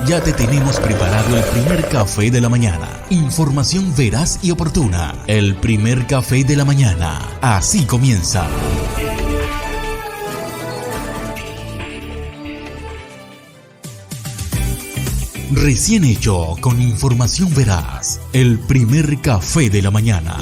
Ya te tenemos preparado el primer café de la mañana. Información veraz y oportuna. El primer café de la mañana. Así comienza. Recién hecho, con información veraz. El primer café de la mañana.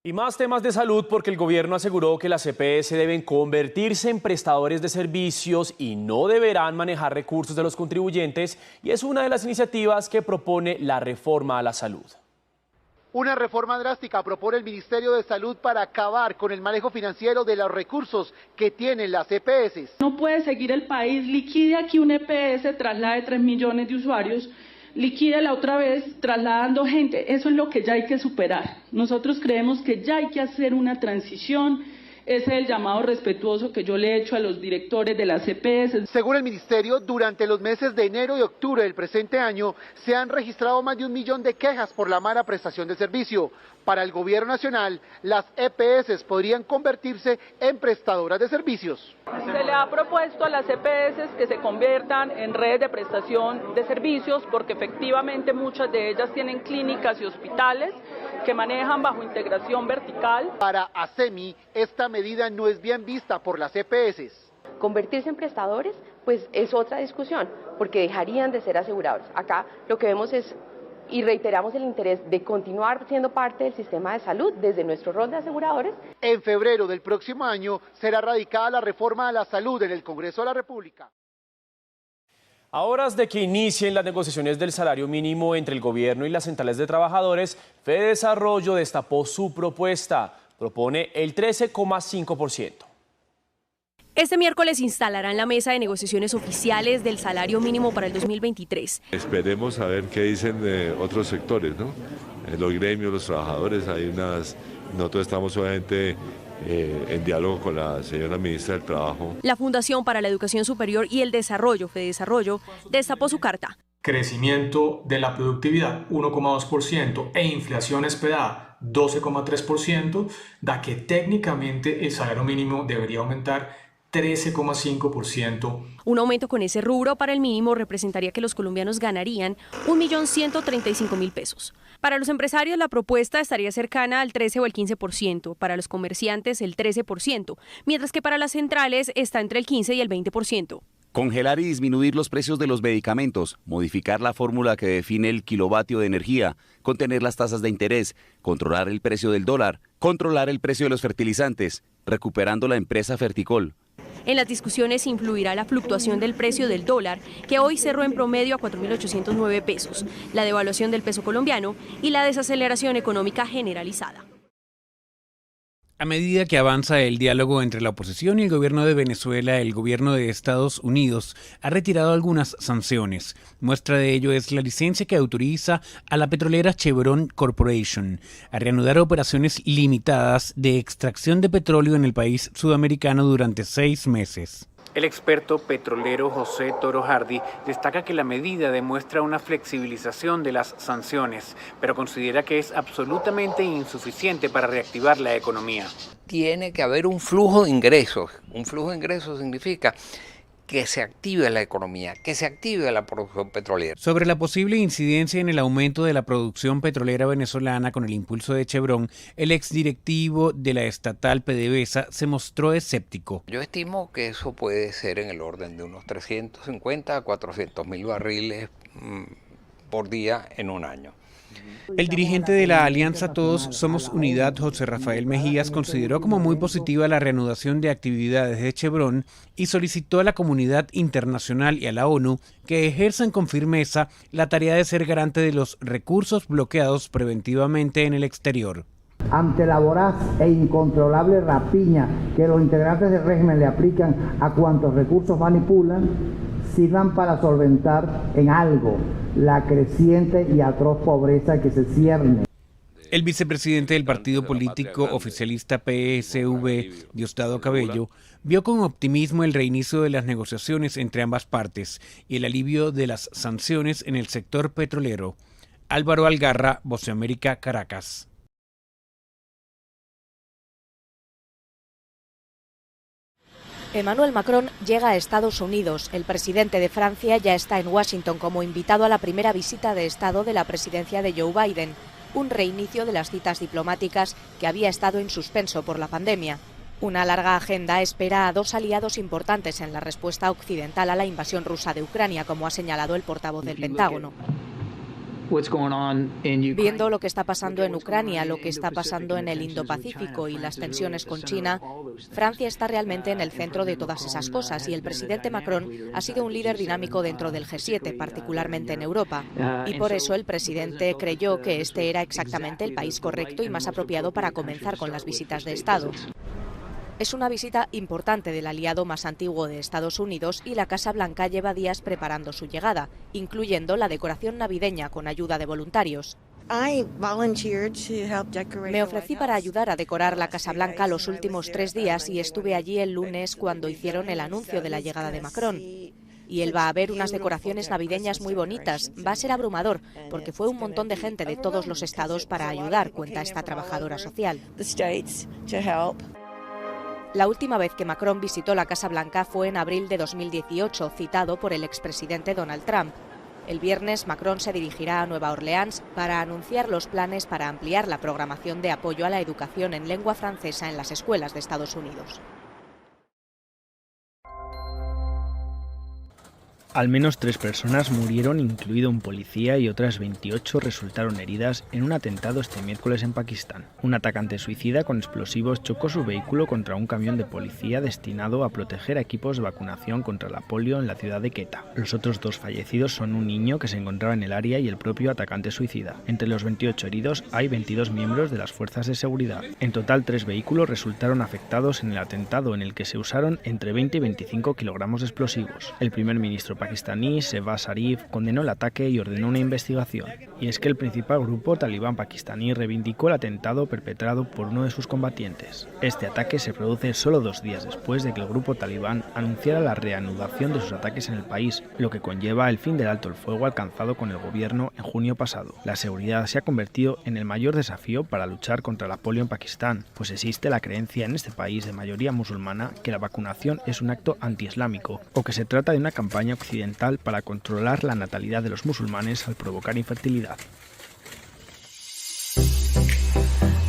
Y más temas de salud porque el gobierno aseguró que las EPS deben convertirse en prestadores de servicios y no deberán manejar recursos de los contribuyentes, y es una de las iniciativas que propone la reforma a la salud. Una reforma drástica propone el Ministerio de Salud para acabar con el manejo financiero de los recursos que tienen las EPS. No puede seguir el país, liquide aquí un EPS, traslade 3 millones de usuarios, liquídela otra vez trasladando gente. Eso es lo que ya hay que superar. Nosotros creemos que ya hay que hacer una transición. Ese es el llamado respetuoso que yo le he hecho a los directores de las EPS. Según el Ministerio, durante los meses de enero y octubre del presente año se han registrado más de 1 millón de quejas por la mala prestación de servicio. Para el gobierno nacional, las EPS podrían convertirse en prestadoras de servicios. Se le ha propuesto a las EPS que se conviertan en redes de prestación de servicios porque efectivamente muchas de ellas tienen clínicas y hospitales que manejan bajo integración vertical. Para ASEMI, esta medida no es bien vista por las EPS. Convertirse en prestadores, pues es otra discusión, porque dejarían de ser aseguradores. Acá lo que vemos es, y reiteramos el interés de continuar siendo parte del sistema de salud desde nuestro rol de aseguradores. En febrero del próximo año será radicada la reforma a la salud en el Congreso de la República. A horas de que inicien las negociaciones del salario mínimo entre el gobierno y las centrales de trabajadores, Fedesarrollo destapó su propuesta. Propone el 13,5%. Este miércoles instalarán la mesa de negociaciones oficiales del salario mínimo para el 2023. Esperemos a ver qué dicen de otros sectores, ¿no? Los gremios, los trabajadores, nosotros estamos obviamente en diálogo con la señora ministra del Trabajo. La Fundación para la Educación Superior y el Desarrollo, Fedesarrollo, destapó su carta. Crecimiento de la productividad 1,2% e inflación esperada 12,3%, da que técnicamente el salario mínimo debería aumentar 13,5%. Un aumento con ese rubro para el mínimo representaría que los colombianos ganarían 1.135.000 pesos. Para los empresarios la propuesta estaría cercana al 13 o el 15%, para los comerciantes el 13%, mientras que para las centrales está entre el 15 y el 20%. Congelar y disminuir los precios de los medicamentos, modificar la fórmula que define el kilovatio de energía, contener las tasas de interés, controlar el precio del dólar, controlar el precio de los fertilizantes, recuperando la empresa Ferticol. En las discusiones influirá la fluctuación del precio del dólar, que hoy cerró en promedio a 4.809 pesos, la devaluación del peso colombiano y la desaceleración económica generalizada. A medida que avanza el diálogo entre la oposición y el gobierno de Venezuela, el gobierno de Estados Unidos ha retirado algunas sanciones. Muestra de ello es la licencia que autoriza a la petrolera Chevron Corporation a reanudar operaciones limitadas de extracción de petróleo en el país sudamericano durante 6 meses. El experto petrolero José Toro Hardy destaca que la medida demuestra una flexibilización de las sanciones, pero considera que es absolutamente insuficiente para reactivar la economía. Tiene que haber un flujo de ingresos. Un flujo de ingresos significa que se active la economía, que se active la producción petrolera. Sobre la posible incidencia en el aumento de la producción petrolera venezolana con el impulso de Chevron, el exdirectivo de la estatal PDVSA se mostró escéptico. Yo estimo que eso puede ser en el orden de unos 350 a 400 mil barriles por día en un año. El dirigente de la Alianza Todos Somos Unidad, José Rafael Mejías, consideró como muy positiva la reanudación de actividades de Chevron y solicitó a la comunidad internacional y a la ONU que ejerzan con firmeza la tarea de ser garante de los recursos bloqueados preventivamente en el exterior. Ante la voraz e incontrolable rapiña que los integrantes del régimen le aplican a cuantos recursos manipulan, sirvan para solventar en algo la creciente y atroz pobreza que se cierne. El vicepresidente del partido político oficialista PSV, Diosdado Cabello, vio con optimismo el reinicio de las negociaciones entre ambas partes y el alivio de las sanciones en el sector petrolero. Álvaro Algarra, Voz de América, Caracas. Emmanuel Macron llega a Estados Unidos. El presidente de Francia ya está en Washington como invitado a la primera visita de Estado de la presidencia de Joe Biden, un reinicio de las citas diplomáticas que había estado en suspenso por la pandemia. Una larga agenda espera a dos aliados importantes en la respuesta occidental a la invasión rusa de Ucrania, como ha señalado el portavoz del Pentágono. Viendo lo que está pasando en Ucrania, lo que está pasando en el Indo-Pacífico y las tensiones con China, Francia está realmente en el centro de todas esas cosas y el presidente Macron ha sido un líder dinámico dentro del G7, particularmente en Europa. Y por eso el presidente creyó que este era exactamente el país correcto y más apropiado para comenzar con las visitas de Estado. Es una visita importante del aliado más antiguo de Estados Unidos y la Casa Blanca lleva días preparando su llegada, incluyendo la decoración navideña con ayuda de voluntarios. Me ofrecí para ayudar a decorar la Casa Blanca los últimos 3 días y estuve allí el lunes cuando hicieron el anuncio de la llegada de Macron. Y él va a ver unas decoraciones navideñas muy bonitas. Va a ser abrumador, porque fue un montón de gente de todos los estados para ayudar, cuenta esta trabajadora social. La última vez que Macron visitó la Casa Blanca fue en abril de 2018, citado por el expresidente Donald Trump. El viernes, Macron se dirigirá a Nueva Orleans para anunciar los planes para ampliar la programación de apoyo a la educación en lengua francesa en las escuelas de Estados Unidos. Al menos 3 personas murieron, incluido un policía, y otras 28 resultaron heridas en un atentado este miércoles en Pakistán. Un atacante suicida con explosivos chocó su vehículo contra un camión de policía destinado a proteger a equipos de vacunación contra la polio en la ciudad de Quetta. Los otros 2 fallecidos son un niño que se encontraba en el área y el propio atacante suicida. Entre los 28 heridos hay 22 miembros de las fuerzas de seguridad. En total, 3 vehículos resultaron afectados en el atentado, en el que se usaron entre 20 y 25 kilogramos de explosivos. El primer ministro pakistaní, Shehbaz Sharif, condenó el ataque y ordenó una investigación. Y es que el principal grupo talibán pakistaní reivindicó el atentado perpetrado por uno de sus combatientes. Este ataque se produce solo 2 días después de que el grupo talibán anunciara la reanudación de sus ataques en el país, lo que conlleva el fin del alto el fuego alcanzado con el gobierno en junio pasado. La seguridad se ha convertido en el mayor desafío para luchar contra la polio en Pakistán, pues existe la creencia en este país de mayoría musulmana que la vacunación es un acto antiislámico, o que se trata de una campaña occidental para controlar la natalidad de los musulmanes al provocar infertilidad.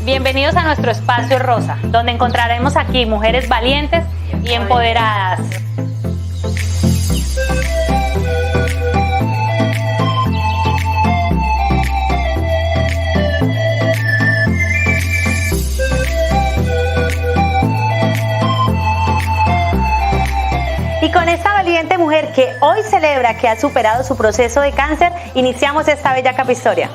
Bienvenidos a nuestro espacio rosa, donde encontraremos aquí mujeres valientes y empoderadas. Y con esta valiente mujer que hoy celebra que ha superado su proceso de cáncer, iniciamos esta bella capistoria.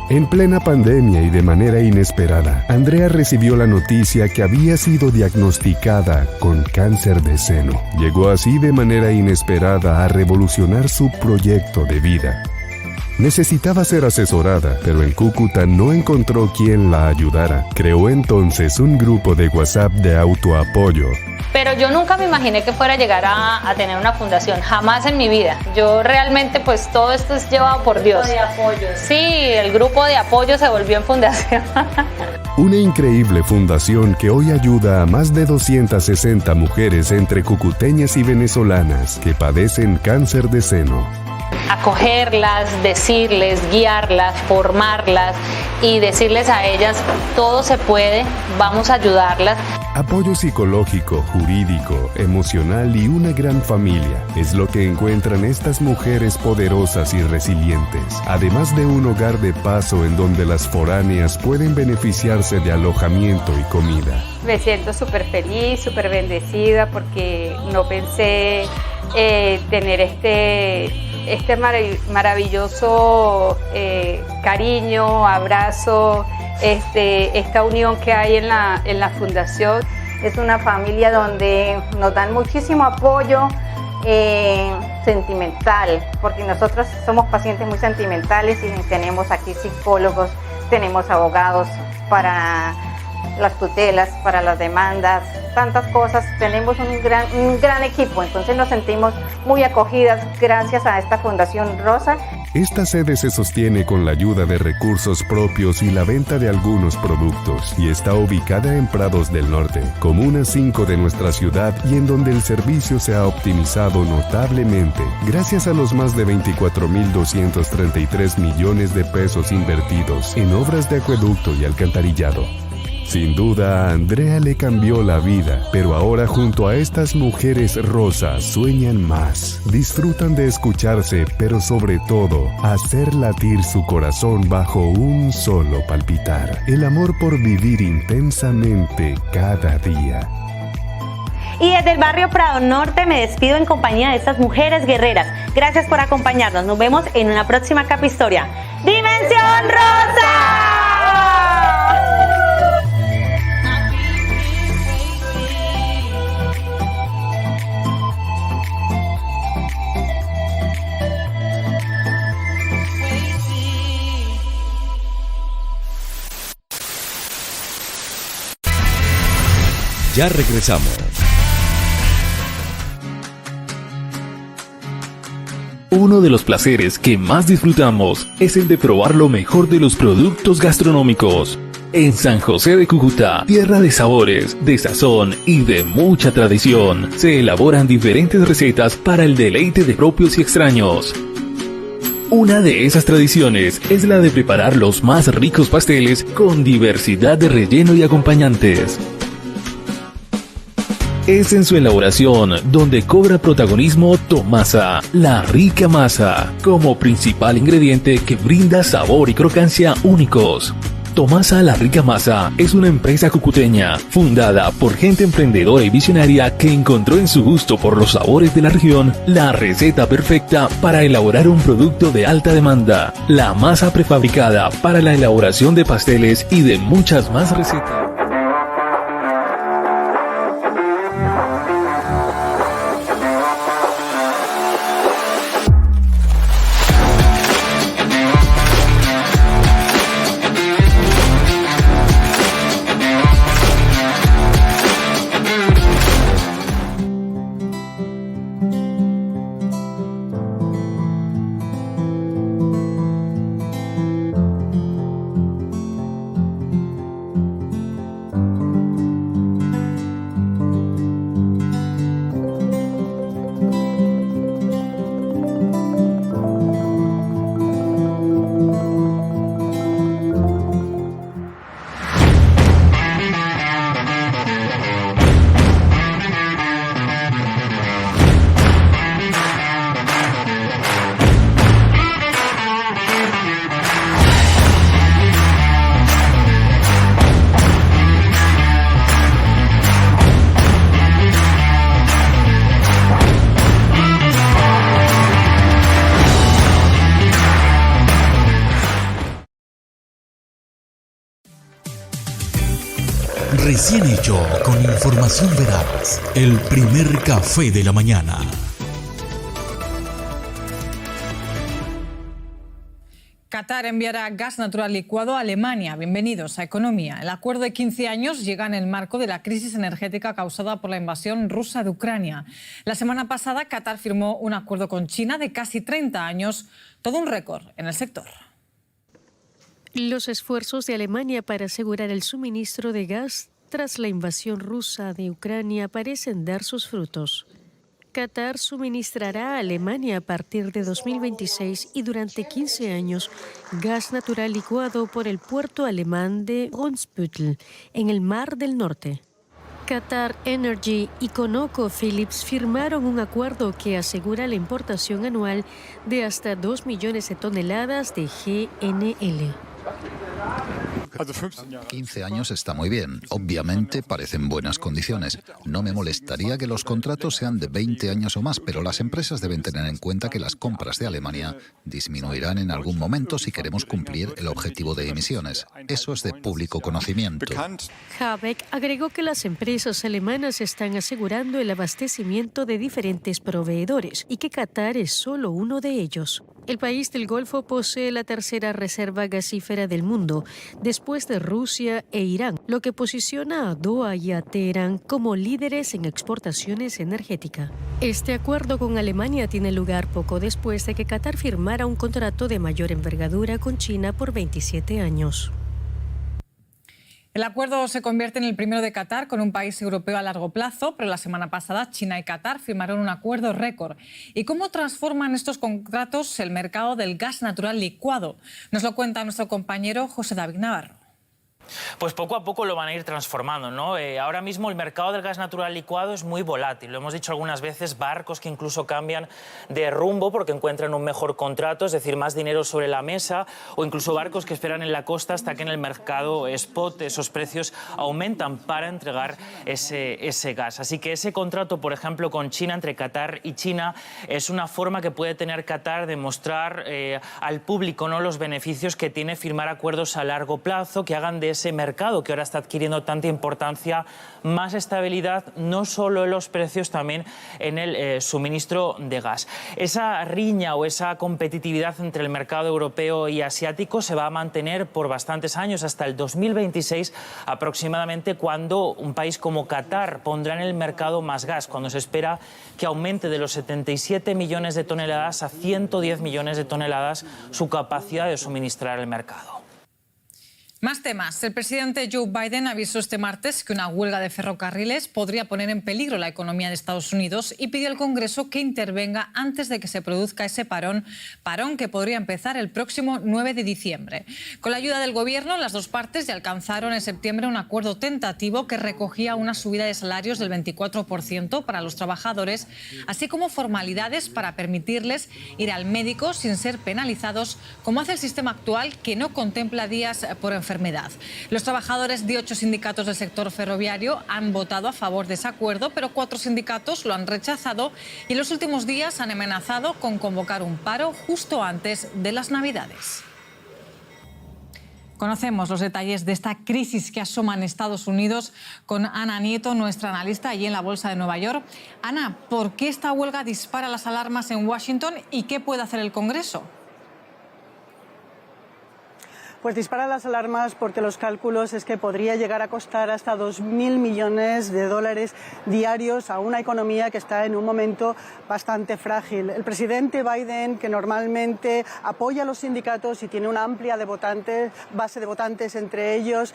En plena pandemia y de manera inesperada, Andrea recibió la noticia que había sido diagnosticada con cáncer de seno. Llegó así de manera inesperada a revolucionar su proyecto de vida. Necesitaba ser asesorada, pero en Cúcuta no encontró quien la ayudara. Creó entonces un grupo de WhatsApp de autoapoyo. Pero yo nunca me imaginé que fuera a llegar a tener una fundación, jamás en mi vida. Yo realmente, pues todo esto es llevado por Dios. El grupo de apoyo se volvió en fundación. Una increíble fundación que hoy ayuda a más de 260 mujeres entre cucuteñas y venezolanas que padecen cáncer de seno. Acogerlas, decirles, guiarlas, formarlas y decirles a ellas, todo se puede, vamos a ayudarlas. Apoyo psicológico, jurídico, emocional y una gran familia es lo que encuentran estas mujeres poderosas y resilientes, además de un hogar de paso en donde las foráneas pueden beneficiarse de alojamiento y comida. Me siento súper feliz, súper bendecida porque no pensé tener este maravilloso cariño, abrazo, esta unión que hay en la fundación. Es una familia donde nos dan muchísimo apoyo sentimental, porque nosotros somos pacientes muy sentimentales y tenemos aquí psicólogos, tenemos abogados para las tutelas, para las demandas, tantas cosas. Tenemos un gran equipo, entonces nos sentimos muy acogidas gracias a esta Fundación Rosa. Esta sede se sostiene con la ayuda de recursos propios y la venta de algunos productos y está ubicada en Prados del Norte, Comuna 5 de nuestra ciudad, y en donde el servicio se ha optimizado notablemente gracias a los más de 24.233 millones de pesos invertidos en obras de acueducto y alcantarillado. Sin duda, a Andrea le cambió la vida, pero ahora junto a estas mujeres rosas sueñan más, disfrutan de escucharse, pero sobre todo, hacer latir su corazón bajo un solo palpitar, el amor por vivir intensamente cada día. Y desde el barrio Prado Norte me despido en compañía de estas mujeres guerreras. Gracias por acompañarnos, nos vemos en una próxima Capistoria. ¡Dimensión Rosa! Ya regresamos. Uno de los placeres que más disfrutamos es el de probar lo mejor de los productos gastronómicos. En San José de Cúcuta, tierra de sabores, de sazón y de mucha tradición, se elaboran diferentes recetas para el deleite de propios y extraños. Una de esas tradiciones es la de preparar los más ricos pasteles con diversidad de relleno y acompañantes. Es en su elaboración donde cobra protagonismo Tomasa, la rica masa, como principal ingrediente que brinda sabor y crocancia únicos. Tomasa la rica masa es una empresa cucuteña, fundada por gente emprendedora y visionaria que encontró en su gusto por los sabores de la región la receta perfecta para elaborar un producto de alta demanda, la masa prefabricada para la elaboración de pasteles y de muchas más recetas. Recién hecho con información veraz. El primer café de la mañana. Qatar enviará gas natural licuado a Alemania. Bienvenidos a Economía. El acuerdo de 15 años llega en el marco de la crisis energética causada por la invasión rusa de Ucrania. La semana pasada, Qatar firmó un acuerdo con China de casi 30 años, todo un récord en el sector. Los esfuerzos de Alemania para asegurar el suministro de gas tras la invasión rusa de Ucrania parecen dar sus frutos. Qatar suministrará a Alemania a partir de 2026 y durante 15 años gas natural licuado por el puerto alemán de Brunsbüttel, en el Mar del Norte. Qatar Energy y ConocoPhillips firmaron un acuerdo que asegura la importación anual de hasta 2 millones de toneladas de GNL. 15 años está muy bien. Obviamente parecen buenas condiciones. No me molestaría que los contratos sean de 20 años o más, pero las empresas deben tener en cuenta que las compras de Alemania disminuirán en algún momento si queremos cumplir el objetivo de emisiones. Eso es de público conocimiento. Habeck agregó que las empresas alemanas están asegurando el abastecimiento de diferentes proveedores y que Qatar es solo uno de ellos. El país del Golfo posee la tercera reserva gasífera del mundo, después de Rusia e Irán, lo que posiciona a Doha y a Teherán como líderes en exportaciones energéticas. Este acuerdo con Alemania tiene lugar poco después de que Qatar firmara un contrato de mayor envergadura con China por 27 años. El acuerdo se convierte en el primero de Qatar con un país europeo a largo plazo, pero la semana pasada China y Qatar firmaron un acuerdo récord. ¿Y cómo transforman estos contratos el mercado del gas natural licuado? Nos lo cuenta nuestro compañero José David Navarro. Pues poco a poco lo van a ir transformando, ¿no? Ahora mismo el mercado del gas natural licuado es muy volátil. Lo hemos dicho algunas veces, barcos que incluso cambian de rumbo porque encuentran un mejor contrato, es decir, más dinero sobre la mesa, o incluso barcos que esperan en la costa hasta que en el mercado spot esos precios aumentan para entregar ese gas. Así que ese contrato, por ejemplo, con China, entre Qatar y China, es una forma que puede tener Qatar de mostrar al público, ¿no?, los beneficios que tiene firmar acuerdos a largo plazo que hagan de ese mercado que ahora está adquiriendo tanta importancia, más estabilidad, no solo en los precios, también en el suministro de gas. Esa riña o esa competitividad entre el mercado europeo y asiático se va a mantener por bastantes años, hasta el 2026 aproximadamente, cuando un país como Qatar pondrá en el mercado más gas, cuando se espera que aumente de los 77 millones de toneladas a 110 millones de toneladas su capacidad de suministrar el mercado. Más temas. El presidente Joe Biden avisó este martes que una huelga de ferrocarriles podría poner en peligro la economía de Estados Unidos y pidió al Congreso que intervenga antes de que se produzca ese parón que podría empezar el próximo 9 de diciembre. Con la ayuda del Gobierno, las dos partes ya alcanzaron en septiembre un acuerdo tentativo que recogía una subida de salarios del 24% para los trabajadores, así como formalidades para permitirles ir al médico sin ser penalizados, como hace el sistema actual, que no contempla días por enfermedad. Los trabajadores de 8 sindicatos del sector ferroviario han votado a favor de ese acuerdo, pero 4 sindicatos lo han rechazado y en los últimos días han amenazado con convocar un paro justo antes de las Navidades. Conocemos los detalles de esta crisis que asoma en Estados Unidos con Ana Nieto, nuestra analista allí en la Bolsa de Nueva York. Ana, ¿por qué esta huelga dispara las alarmas en Washington y qué puede hacer el Congreso? Pues dispara las alarmas porque los cálculos es que podría llegar a costar hasta 2.000 millones de dólares diarios a una economía que está en un momento bastante frágil. El presidente Biden, que normalmente apoya a los sindicatos y tiene una amplia base de votantes entre ellos,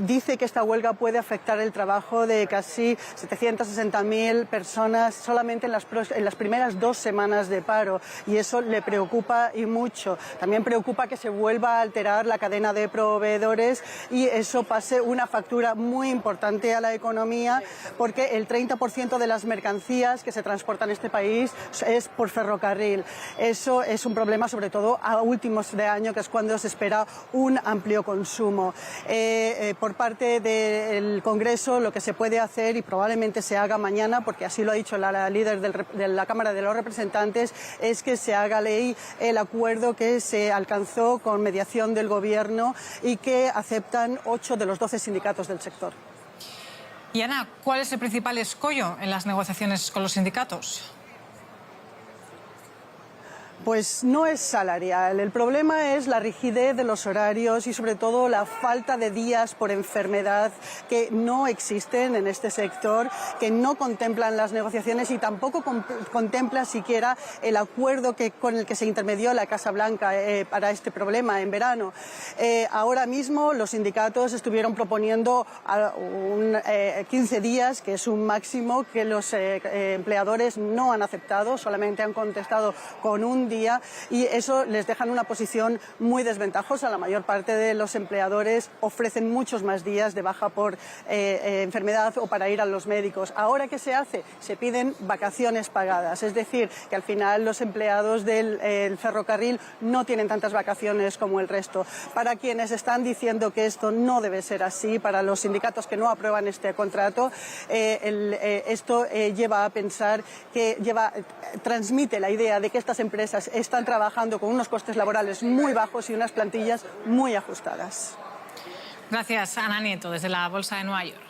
dice que esta huelga puede afectar el trabajo de casi 760.000 personas solamente en las primeras 2 semanas de paro, y eso le preocupa y mucho. También preocupa que se vuelva a alterar la cadena de proveedores y eso pase una factura muy importante a la economía, porque el 30% de las mercancías que se transportan en este país es por ferrocarril. Eso es un problema sobre todo a últimos de año, que es cuando se espera un amplio consumo. Por parte del Congreso, lo que se puede hacer, y probablemente se haga mañana, porque así lo ha dicho la líder de la Cámara de los Representantes, es que se haga ley el acuerdo que se alcanzó con mediación del Gobierno y que aceptan 8 de los 12 sindicatos del sector. Y Ana, ¿cuál es el principal escollo en las negociaciones con los sindicatos? Pues no es salarial. El problema es la rigidez de los horarios y sobre todo la falta de días por enfermedad que no existen en este sector, que no contemplan las negociaciones y tampoco contempla siquiera el acuerdo con el que se intermedió la Casa Blanca para este problema en verano. Ahora mismo los sindicatos estuvieron proponiendo 15 días, que es un máximo que los empleadores no han aceptado, solamente han contestado con un día, y eso les deja en una posición muy desventajosa. La mayor parte de los empleadores ofrecen muchos más días de baja por enfermedad o para ir a los médicos. Ahora, ¿qué se hace? Se piden vacaciones pagadas, es decir, que al final los empleados del ferrocarril no tienen tantas vacaciones como el resto. Para quienes están diciendo que esto no debe ser así, para los sindicatos que no aprueban este contrato, esto lleva a pensar que transmite la idea de que estas empresas están trabajando con unos costes laborales muy bajos y unas plantillas muy ajustadas. Gracias, Ana Nieto, desde la Bolsa de Nueva York.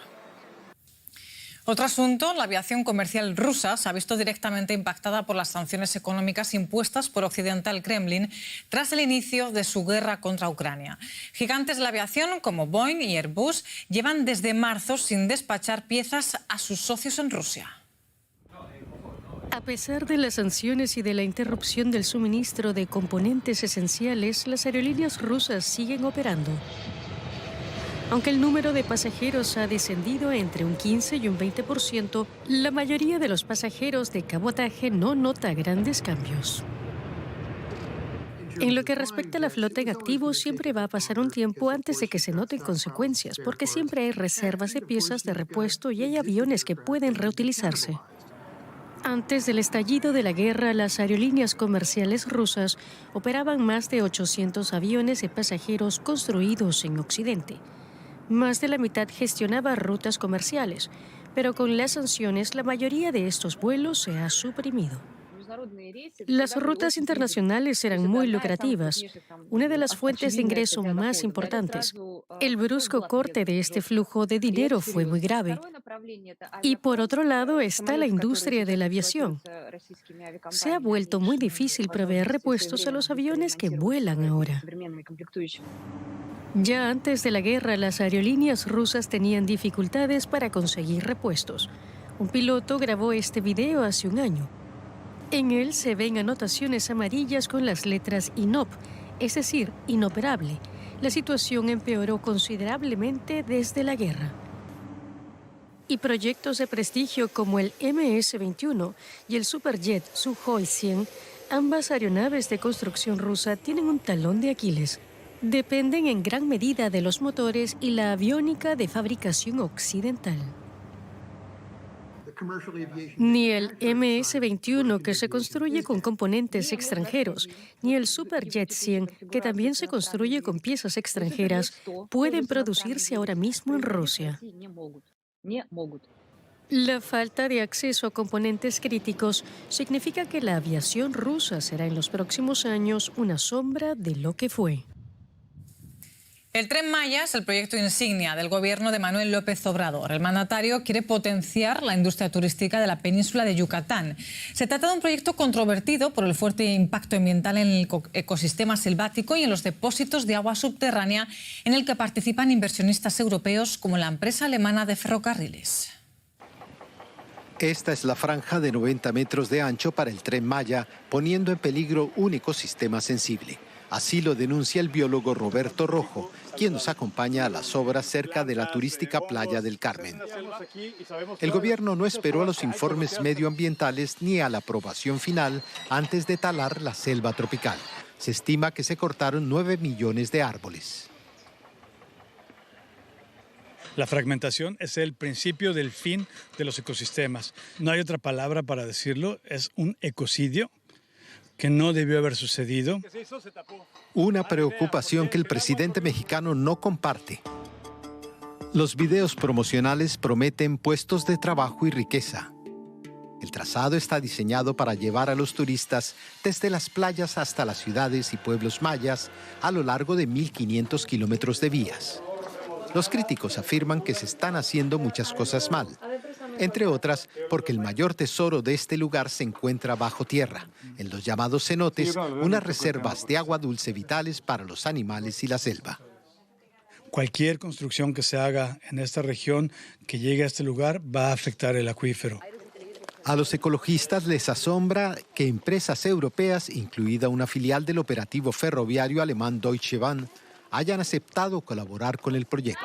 Otro asunto, la aviación comercial rusa se ha visto directamente impactada por las sanciones económicas impuestas por Occidente al Kremlin tras el inicio de su guerra contra Ucrania. Gigantes de la aviación como Boeing y Airbus llevan desde marzo sin despachar piezas a sus socios en Rusia. A pesar de las sanciones y de la interrupción del suministro de componentes esenciales, las aerolíneas rusas siguen operando. Aunque el número de pasajeros ha descendido entre un 15 y un 20%, la mayoría de los pasajeros de cabotaje no nota grandes cambios. En lo que respecta a la flota en activo, siempre va a pasar un tiempo antes de que se noten consecuencias, porque siempre hay reservas de piezas de repuesto y hay aviones que pueden reutilizarse. Antes del estallido de la guerra, las aerolíneas comerciales rusas operaban más de 800 aviones de pasajeros construidos en Occidente. Más de la mitad gestionaba rutas comerciales, pero con las sanciones la mayoría de estos vuelos se ha suprimido. Las rutas internacionales eran muy lucrativas, una de las fuentes de ingreso más importantes. El brusco corte de este flujo de dinero fue muy grave. Y por otro lado está la industria de la aviación. Se ha vuelto muy difícil proveer repuestos a los aviones que vuelan ahora. Ya antes de la guerra, las aerolíneas rusas tenían dificultades para conseguir repuestos. Un piloto grabó este video hace un año. En él se ven anotaciones amarillas con las letras INOP, es decir, inoperable. La situación empeoró considerablemente desde la guerra. Y proyectos de prestigio como el MS-21 y el Superjet Sukhoi 100, ambas aeronaves de construcción rusa, tienen un talón de Aquiles. Dependen en gran medida de los motores y la aviónica de fabricación occidental. Ni el MS-21, que se construye con componentes extranjeros, ni el Superjet 100, que también se construye con piezas extranjeras, pueden producirse ahora mismo en Rusia. La falta de acceso a componentes críticos significa que la aviación rusa será en los próximos años una sombra de lo que fue. El Tren Maya es el proyecto insignia del gobierno de Manuel López Obrador. El mandatario quiere potenciar la industria turística de la península de Yucatán. Se trata de un proyecto controvertido por el fuerte impacto ambiental en el ecosistema selvático y en los depósitos de agua subterránea, en el que participan inversionistas europeos como la empresa alemana de ferrocarriles. Esta es la franja de 90 metros de ancho para el Tren Maya, poniendo en peligro un ecosistema sensible. Así lo denuncia el biólogo Roberto Rojo, quien nos acompaña a las obras cerca de la turística Playa del Carmen. El gobierno no esperó a los informes medioambientales ni a la aprobación final antes de talar la selva tropical. Se estima que se cortaron 9 millones de árboles. La fragmentación es el principio del fin de los ecosistemas. No hay otra palabra para decirlo, es un ecocidio que no debió haber sucedido. Una preocupación que el presidente mexicano no comparte. Los videos promocionales prometen puestos de trabajo y riqueza. El trazado está diseñado para llevar a los turistas desde las playas hasta las ciudades y pueblos mayas a lo largo de 1.500 kilómetros de vías. Los críticos afirman que se están haciendo muchas cosas mal. Entre otras, porque el mayor tesoro de este lugar se encuentra bajo tierra, en los llamados cenotes, unas reservas de agua dulce vitales para los animales y la selva. Cualquier construcción que se haga en esta región que llegue a este lugar va a afectar el acuífero. A los ecologistas les asombra que empresas europeas, incluida una filial del operativo ferroviario alemán Deutsche Bahn, hayan aceptado colaborar con el proyecto.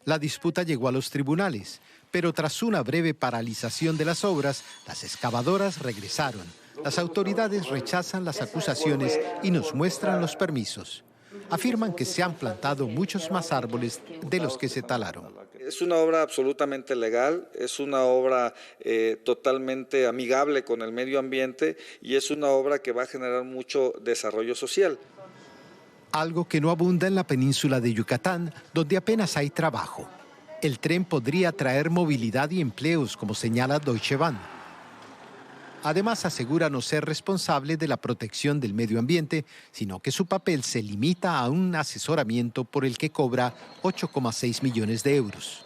La disputa llegó a los tribunales, pero tras una breve paralización de las obras, las excavadoras regresaron. Las autoridades rechazan las acusaciones y nos muestran los permisos. Afirman que se han plantado muchos más árboles de los que se talaron. Es una obra absolutamente legal, es una obra totalmente amigable con el medio ambiente y es una obra que va a generar mucho desarrollo social. Algo que no abunda en la península de Yucatán, donde apenas hay trabajo. El tren podría traer movilidad y empleos, como señala Deutsche Bahn. Además, asegura no ser responsable de la protección del medio ambiente, sino que su papel se limita a un asesoramiento por el que cobra 8,6 millones de euros.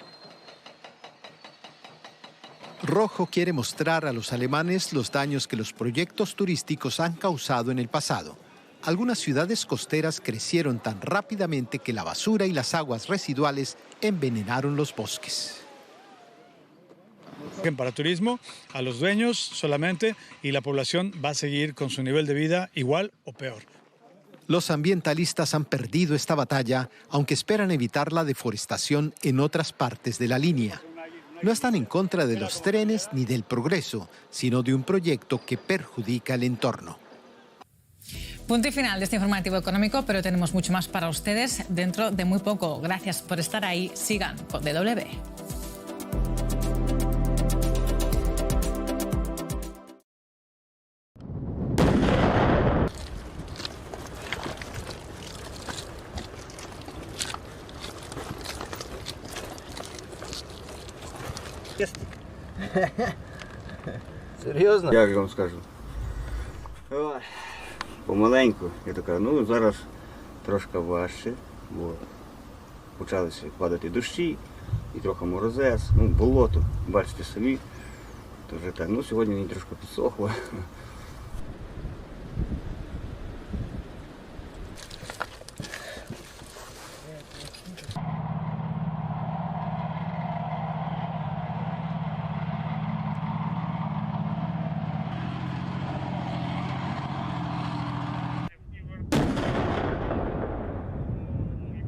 Rojo quiere mostrar a los alemanes los daños que los proyectos turísticos han causado en el pasado. Algunas ciudades costeras crecieron tan rápidamente que la basura y las aguas residuales envenenaron los bosques. Para turismo, a los dueños solamente, y la población va a seguir con su nivel de vida igual o peor. Los ambientalistas han perdido esta batalla, aunque esperan evitar la deforestación en otras partes de la línea. No están en contra de los trenes ni del progreso, sino de un proyecto que perjudica el entorno. Punto y final de este informativo económico, pero tenemos mucho más para ustedes dentro de muy poco. Gracias por estar ahí. Sigan con DW. Серйозно? Як вам скажу? Ой, помаленьку. Я така, зараз трошки важче, бо почалися падати дощі і трохи морозець, болото, бачите самі. То вже так, сьогодні мені трошки підсохло.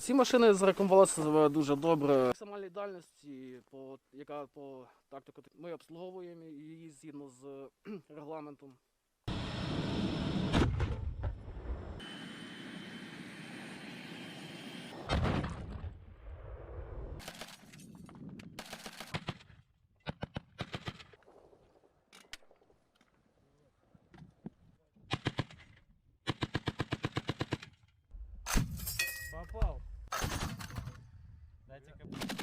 Ці машини зарекомендувалися себе дуже добре. Максимальній дальності, яка по тактику ми обслуговуємо її згідно з регламентом. Попал. Дайте-ка.